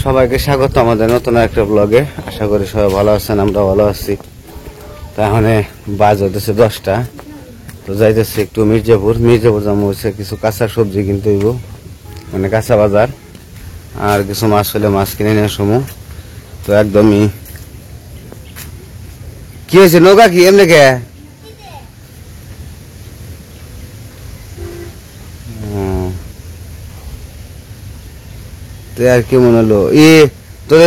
সবাইকে স্বাগত আমাদের নতুন একটা ব্লগে। আশা করি সবাই ভালো আছেন, আমরা ভালো আছি। তাহলে বাজ হতেছে 10টা, তো যাইতেছি একটু মির্জাপুর যাবো হচ্ছে কিছু কাঁচা সবজি কিনতে হইব, মানে কাঁচা বাজার, আর কিছু মাছ হলে মাছ কিনে নিয়ে সময়। তো একদমই কি হয়েছে, নৌকা কি এমনি কে? আর কি মনে হলো তোর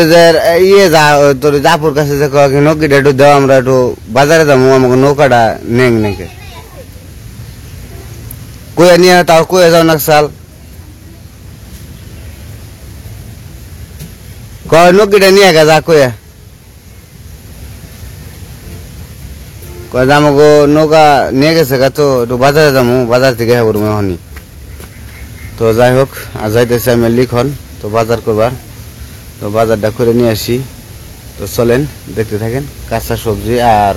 তোর জাপুর কাছে যে নৌকিটা একটু দেওয়া, আমরা একটু বাজারে যাবো, আমাকে নৌকাটা নেং নাকি কয়ে নিয়ে, তাও কয়ে যাও না সাল নৌকিটা নিয়ে গে যা কয়ে আমাকে নৌকা নিয়ে গেছে গা, তো একটু বাজারে যাবো, বাজার থেকে হ্যাঁ করবো এখনই। তো যাই হোক, আর যাইতেছি আমি লিখন তো বাজার করবার, তো বাজারটা করে নিয়ে আসি। তো চলেন দেখতে থাকেন, কাঁচা সবজি আর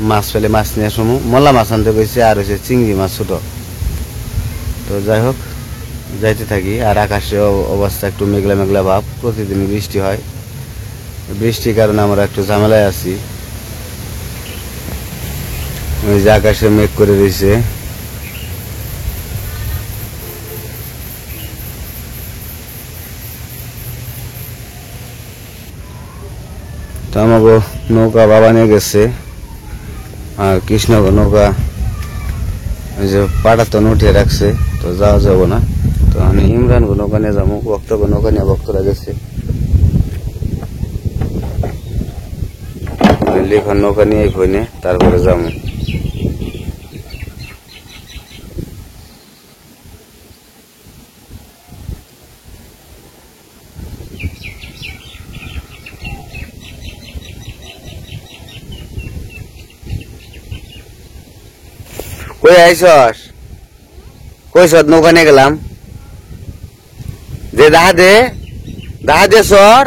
মাছ পেলে মাছ নিয়ে আসবো, মলা মাছ আনতে গেছি, আর হচ্ছে চিংড়ি মাছ ছোট। তো যাই হোক যাইতে থাকি। আর আকাশে অবস্থা একটু মেঘলা মেঘলা ভাব, প্রতিদিন বৃষ্টি হয়, বৃষ্টির কারণে আমরা একটু ঝামেলায় আছি। ওই যে আকাশে মেঘ করে রয়েছে। তো আমাকে নৌকা বাবা নিয়ে গেছে, আর কৃষ্ণগর নৌকা ওই যে পাটাতন উঠিয়ে রাখছে, তো যাওয়া যাবো না। তো আমি ইমরানগর নৌকা নিয়ে যাবো, বক্তগর নৌকা নিয়ে বক্তরা গেছে, লিখন নৌকা নিয়ে ভইনে তারপরে যাবো। কই আইসস? কইস নৌকা নিয়ে গেলাম যে দাহা দে সর।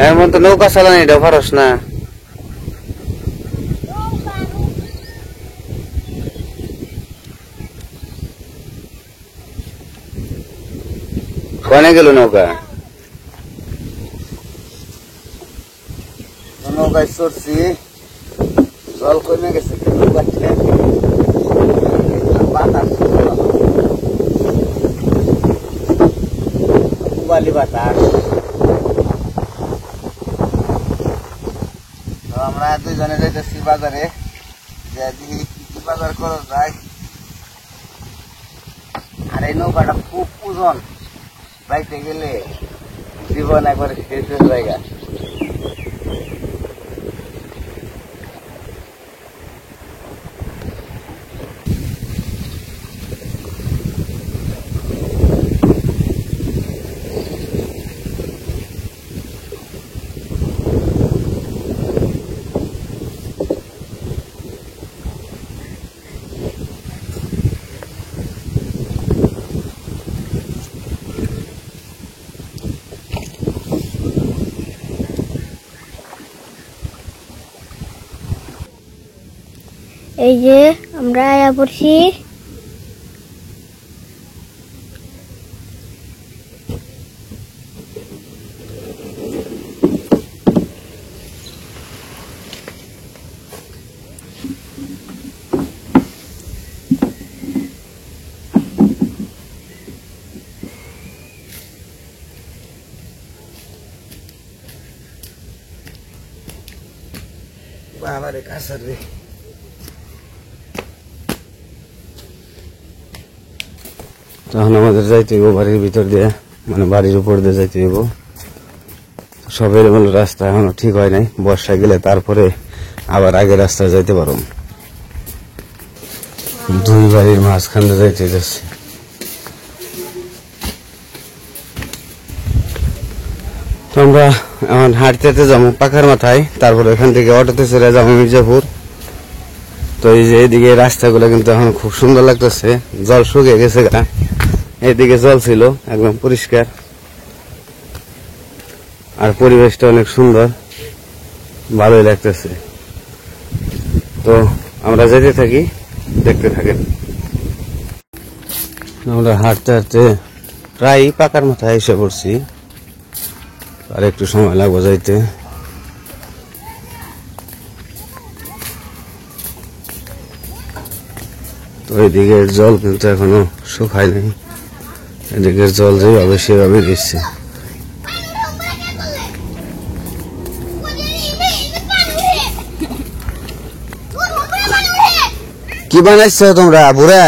এমন তো নৌকা চালানি এটা পারস না। কনে গেল নৌকা? নৌকায় চড়ছি, জল কমে গেছে, বালি বাতাস। আমরা দুইজনে যাইতেছি বাজারে, যে দেখি কি বাজার করা যায়। আর এই নৌকাটা খুব ওজন, বাইতে গেলে জীবন একবারে শেষের জায়গা। এই যে আমরা আয়া পড়ছি, বাবারে কাছার রে। তখন আমাদের যাইতে হইব বাড়ির ভিতর দিয়ে, মানে বাড়ির উপর দিয়ে যাইতে হইব। সবের মূল রাস্তা এখনো ঠিক হয় নাই, বর্ষা গেলে তারপরে আবার আগের রাস্তায় যাইতে পারো। দুই বাড়ির মাঝখানে যাইতে যাচ্ছে। তো আমরা এখন হাঁটতে যাবো পাখার মাথায়, তারপরে এখান থেকে অটোতে চলে যাবো মির্জাপুর। তো এই যে এইদিকে রাস্তাগুলো কিন্তু এখন খুব সুন্দর লাগতেছে, জল শুকিয়ে গেছে গা, এইদিকে জল ছিল একদম পরিষ্কার, আর পরিবেশটা অনেক সুন্দর, ভালোই লাগতেছে। তো আমরা যেতে থাকি, দেখতে থাকেন। আমরা হাঁটতে হাঁটতে প্রায় পাকার মাথায় এসে পড়ছি, আর একটু সময় লাগবে যাইতে। তো এদিকের জল কিন্তু এখনো শুকায় নাই, এদিকের জল যেভাবে সেভাবে দিচ্ছে। কি বানাইছো তোমরা বুড়া?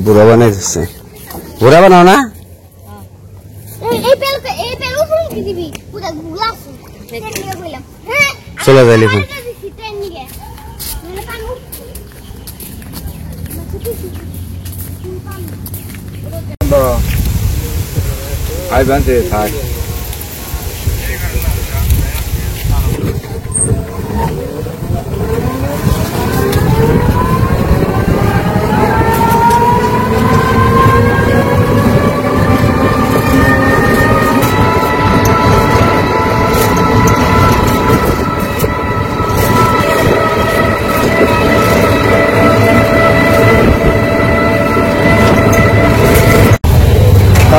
বুড়া বানাই দিচ্ছে। বুড়া বানাও না? চলে যাই লিখুন। আই বানতে থাক।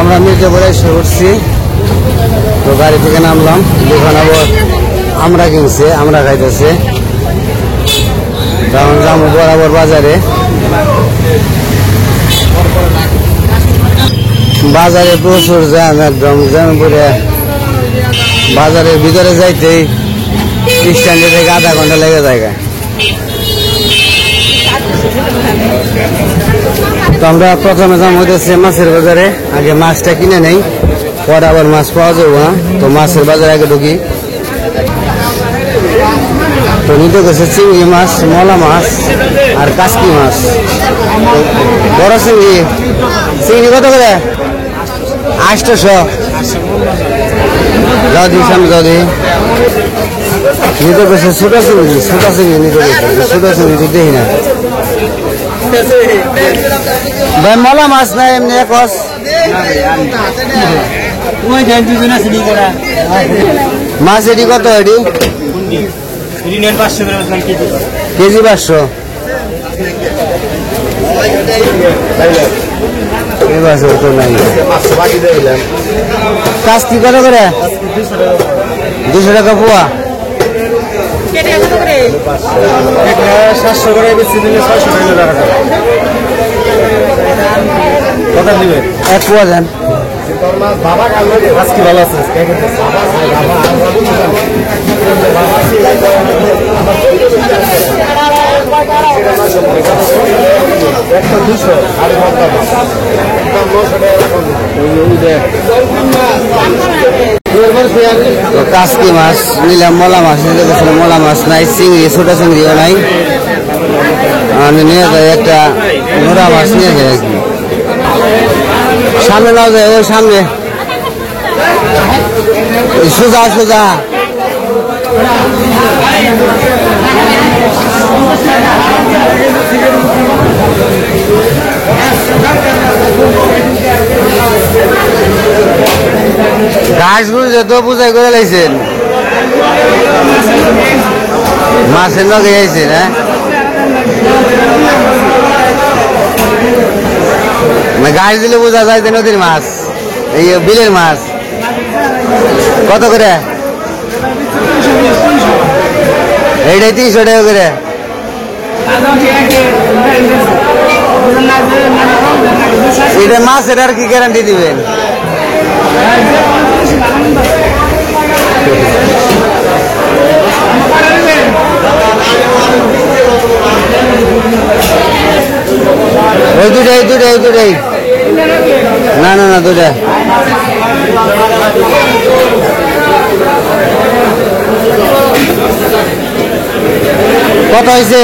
আমরা মির্জাপুরে এসে পড়ছি। তো গাড়ি থেকে নামলাম, দোকান আবার আমরা কিনছে, আমরা খাইতেছে। তখন যাবো বরাবর বাজারে। বাজারে প্রচুর জ্যাম, একদম জ্যাম করে বাজারের ভিতরে যাইতেই স্ট্যান্ডে থেকে আধা ঘন্টা লেগে যায়। তো আমরা প্রথমে যাম হইতেছে মাছের বাজারে, আগে মাছটা কিনে নেই, পরে আবার মাছ পাওয়া যাবো না। তো মাছের বাজারে আগে ঢুকি। তো নিতে গেছে চিংড়ি মাছ, মলা মাছ আর কাসকি মাছ। বড় চিংড়ি, চিংড়ি কত করে? 800। যাও দি সামনে যাও দি। নিতে গেছে ছোট চিংড়ি, ছোট চিংড়ি নিতে গেছে, ছোট চিংড়ি তো দেখি না ভাই। মলা মাছ নাই এমনি কস? মাছ এটি কত? এটি কেজি 500। তো নাই। কাজ কি কত করে? 200 টাকা পোয়া। 700 করে বেশি দিলে 600 টাকা। কথা দিবে 1 পোয়া দেন। আজকে ভালো আছে। কাসকি মাছ নিলাম, মলা মাছ নিতে গেছিলাম, মলা মাছ নাই, চিংড়ি ছোট চিংড়িও নাই। নিয়ে যায় একটা নোরা মাছ নিয়ে যায়। সামনে নাও যায়, ওই সামনে সোজা সোজা। গাছগুলো যত পূজাই করে লাইছেন, মাছের লগে আইছেন। হ্যাঁ, গাছ দিলে বোঝা যায় যে নদীর মাছ, এই বিলের মাছ। কত করে? এইটাই 300 টাকা করে। এটা মাছ, এটার কি গ্যারান্টি দিবেন? ওই দুটাই। না না না, দুটা। কত হয়েছে?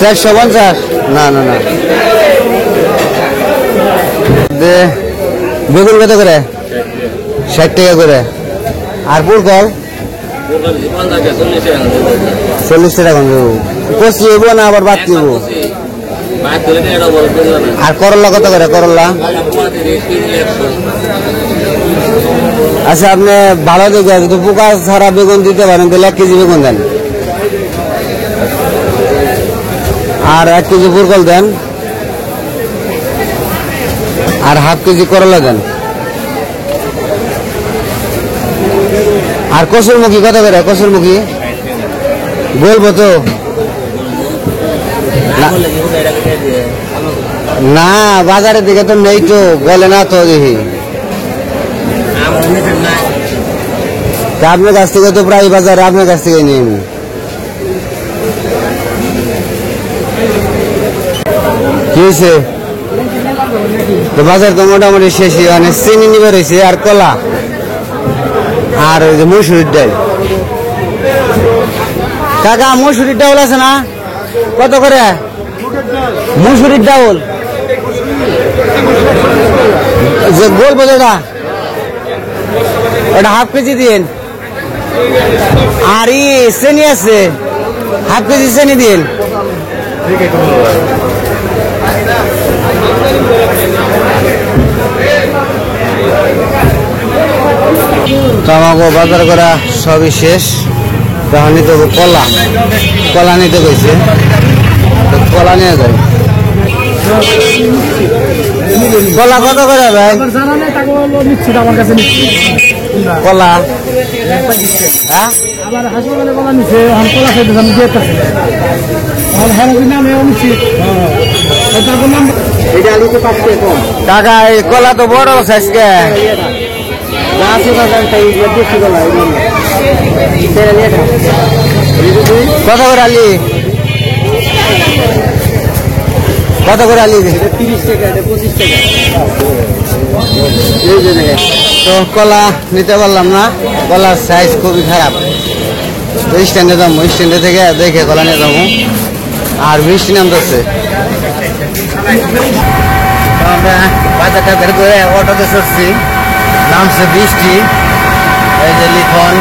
450। না না না, বেগুন কত করে? 60 টাকা করে। আর পুরকল 40 টাকা। কষি হইব না আবার বাদ দিব? আর করলা কত করে করলা? আচ্ছা আপনি ভালো দেখে যদি পোকা ছাড়া বেগুন দিতে পারেন তাহলে 1 কেজি বেগুন দেন, আর 1 কেজি ফুরকল দেন, আর হাফ কেজি করলা দেন। আর কসুরমুখী কত করে? কসুরমুখী বলবো তো না, বাজারের দিকে তো নেই তো, বলে না তো দেখি। আপনার কাছ থেকে তো প্রায় বাজারে আপনার কাছ থেকে নিয়ে আমি কি হয়েছে তো বাজার তো মোটামুটি শেষই, মানে চিনি নিবে রয়েছে আর কলা আর ওই যে মসুরির ডাল। কাকা মসুরির ডাউল আছে না? কত করে মসুরির ডাউল? যে বলবো দাদা ওটা হাফ কেজি দিন, আর ই চেনি আছে হাফ কেজি চেনি দিন। তো আমাকে বাজার করা সবই শেষ, তখন নিতে হবে কলা, কলা নিতে গেছে কলা নিয়ে যায়। কলা কত করে ভাই? কলা হ্যাঁ কাকা এই কলা তো বড় সাইজ কে কত করে আলি? কত করে আলি? 30 টাকা 25 টাকা। তো কলা নিতে পারলাম না, কলার সাইজ খুবই খারাপ। স্ট্যান্ডে যাবো, স্ট্যান্ডে থেকে দেখে কলা নিয়ে যাবো। আর বৃষ্টি নামতেছে, আমরা বাজার টাজার করে অটোতে চড়ছি, নামছে বৃষ্টি। এই যে লিখন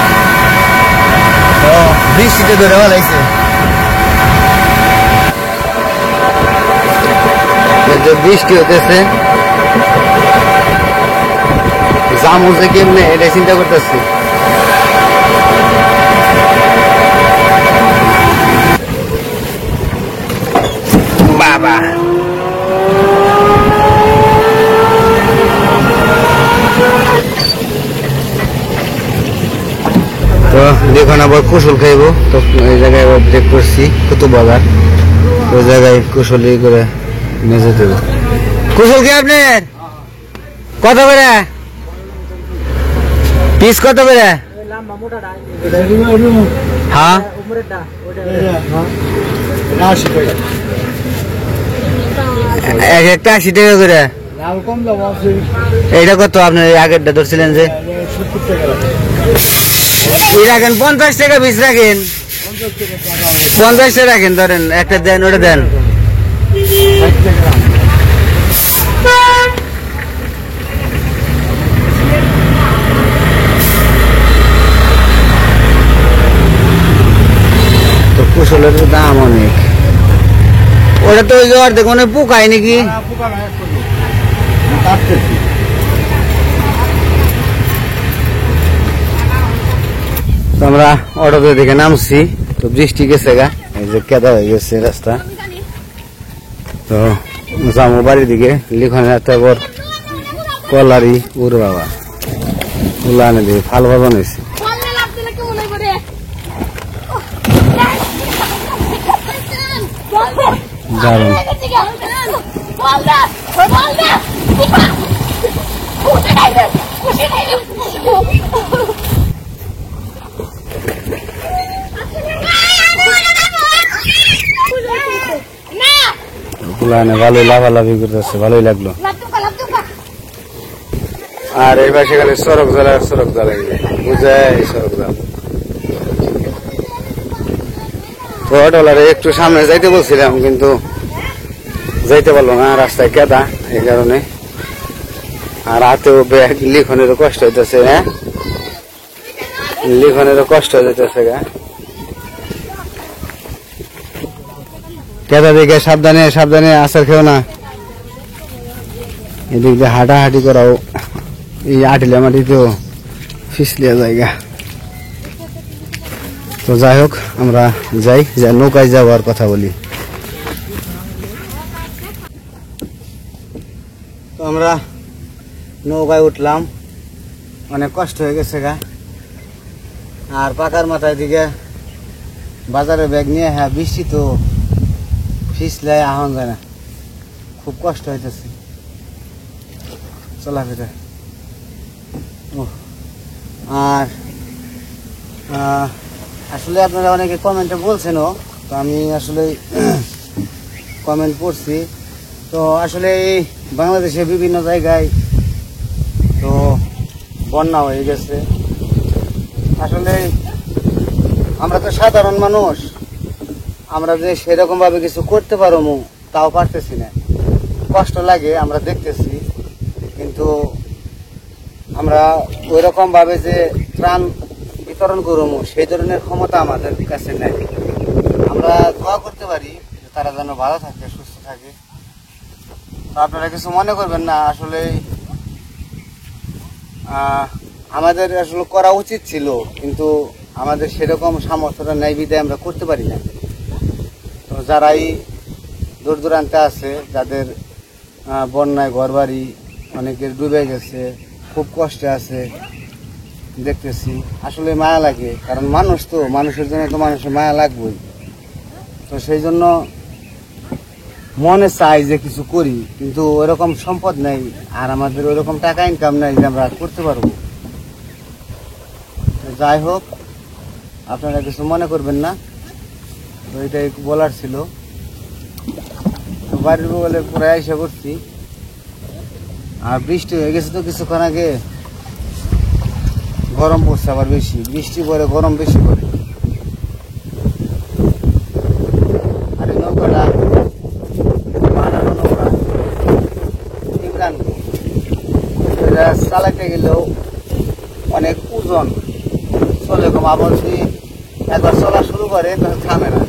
তো বৃষ্টিতে ধরে ভালাইছে, বৃষ্টি হতেছে, জামু যে কেমনে এটা চিন্তা করতেছি। বাবা তো দেখুন আবার কুশল খাইব, তো এই জায়গায় আবার ব্রেক করছি কুতুব বাজার, ওই জায়গায় কুশলি করে নিয়ে যেতে হবে। কুশল কি আপনার কত করে পিস? কত করে? হ্যাঁ এক একটা 80 টাকা করে। এইটা কত? আপনার আগেরটা ধরছিলেন যে রাখেন 50 টাকা পিস রাখেন, 50 টাকা রাখেন, ধরেন একটা দেন, ওটা দেন। তো কুশলের দাম অনেক, ওটা তো ওই যে অর্ধেক মনে পোকায় নাকি। আমরা অটোতে থেকে নামছি, তো বৃষ্টি গেছে গা, এই যে কেদা হয়ে গেছে রাস্তা। তো যাবো বাড়ির দিকে, লিখনের তারপর কলারি উর বাবা ওগুলো আনে দিকে ফাল বাজানো হয়েছে। দারুন ভালোই লাভালাভি করতেছে, ভালোই লাগলো। আর এই পাশে গেলে সড়ক জ্বালা বুঝায় সড়ক জাল। তো অটোলারে একটু সামনে যাইতে বলছিলাম, কিন্তু যাইতে পারলো না, রাস্তায় কেদা, এই কারণে। আর হাতেও ব্যাগ, লিখনেরও কষ্ট হইতেছে, হ্যাঁ লিখনেরও কষ্ট হইতেছে গা। কেদা দিকে সাবধানে সাবধানে আসার খেও না। এদিক দিয়ে হাঁটাহাঁটি করাও, এই আটিলা মাটিতেও ফিসলিয়া জায়গা। তো যাই হোক আমরা যাই, যা নৌকায় যাওয়ার কথা বলি। তো আমরা নৌকায় উঠলাম, অনেক কষ্ট হয়ে গেছে গা। আর পাকার মাথায় দিকে বাজারে ব্যাগ নিয়ে, হ্যাঁ বৃষ্টি তো ফিসলাই আহন যায় না, খুব কষ্ট হইতেছে চলাফেরা। আর আসলে আপনারা অনেকে কমেন্টে বলছেনও, তো আমি আসলে কমেন্ট পড়ছি। তো আসলে এই বাংলাদেশে বিভিন্ন জায়গায় তো বন্যা হয়ে গেছে। আসলে আমরা তো সাধারণ মানুষ, আমরা যে সেরকম ভাবে কিছু করতে পারবো তাও পারতেছি না। কষ্ট লাগে, আমরা দেখতেছি, কিন্তু আমরা ওই রকম ভাবে যে ত্রাণ বিতরণ করবো সেই ধরনের ক্ষমতা আমাদের কাছে নেই। আমরা দোয়া করতে পারি তারা যেন ভালো থাকে, সুস্থ থাকে। তো আপনারা কিছু মনে করবেন না, আসলে আমাদের আসলে করা উচিত ছিল, কিন্তু আমাদের সেরকম সামর্থ্যটা নেই বিধায় আমরা করতে পারি না। তো যারাই দূর দূরান্তে আছে, যাদের বন্যায় ঘর বাড়ি অনেকের ডুবে গেছে, খুব কষ্টে আছে, দেখতেছি আসলে মায়া লাগে। কারণ মানুষ তো, মানুষের জন্য তো মানুষের মায়া লাগবেই। তো সেই জন্য মনে চাই যে কিছু করি, কিন্তু ওইরকম সম্পদ নেই, আর আমাদের ওইরকম টাকা ইনকাম নেই যে আমরা করতে পারবো। যাই হোক, আপনারা কিছু মনে করবেন না, তো এটাই বলার ছিল। তো বাড়ির বলে পরে আইসা করছি, আর বৃষ্টি হয়ে গেছে তো কিছুক্ষণ আগে, গরম পড়ছে আবার বেশি, বৃষ্টি পরে গরম বেশি পড়ে। আর এই নৌকাটা বানানো নৌকা, এটা চালাতে গেলেও অনেক ওজন, চলে কম। আবার যদি একবার চলা শুরু করে তাহলে থামে না।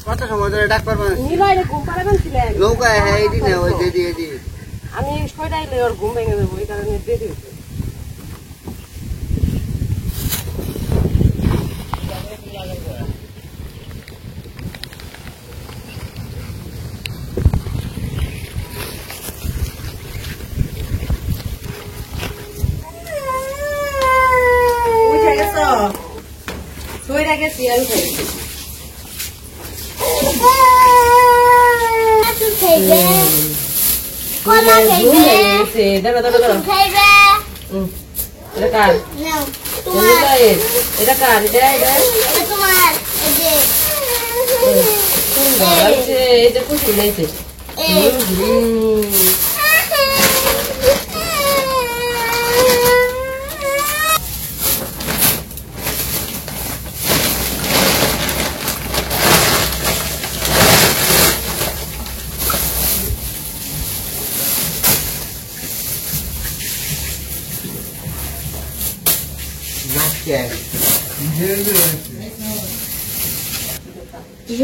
কত সময় ধরে ডাক পারবেন? নৌকায়, হ্যাঁ এই দিনে ওই দিদি আমি সইটাইলে ওর ঘুম ভেঙে দেবো, এই কারণে দেরি হচ্ছে। উঠে গেছো? সইটা গেছি আর উঠে গেছি। এটা কার? এটা কার? এই যে খুশি লাগছে।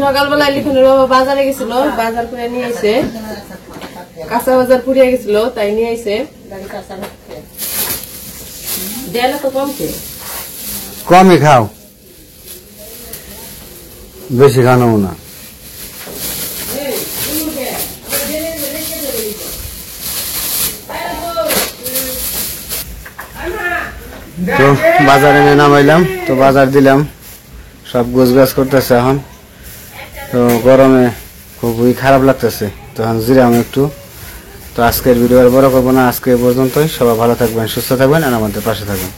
সকালবেলায় লিখনের বাবা বাজারে গেছিল, বাজার করে নিয়ে আইছে, কাঁচা বাজার পুড়িয়ে গেছিল, তাই নিয়ে আইছে। দেয়ালে তো কমছে, কমই খাও, বেশি খানো না। তো বাজারে নিয়ে নামাইলাম, তো বাজার দিলাম, সব গোছ গাছ করতেছে এখন। তো গরমে খুবই খারাপ লাগতেছে, তখন জিরাম একটু, তো আজকের ভিডিও আর বড় করবো না, আজকে এই পর্যন্তই। সবাই ভালো থাকবেন, সুস্থ থাকবেন আর আমাদের পাশে থাকবেন।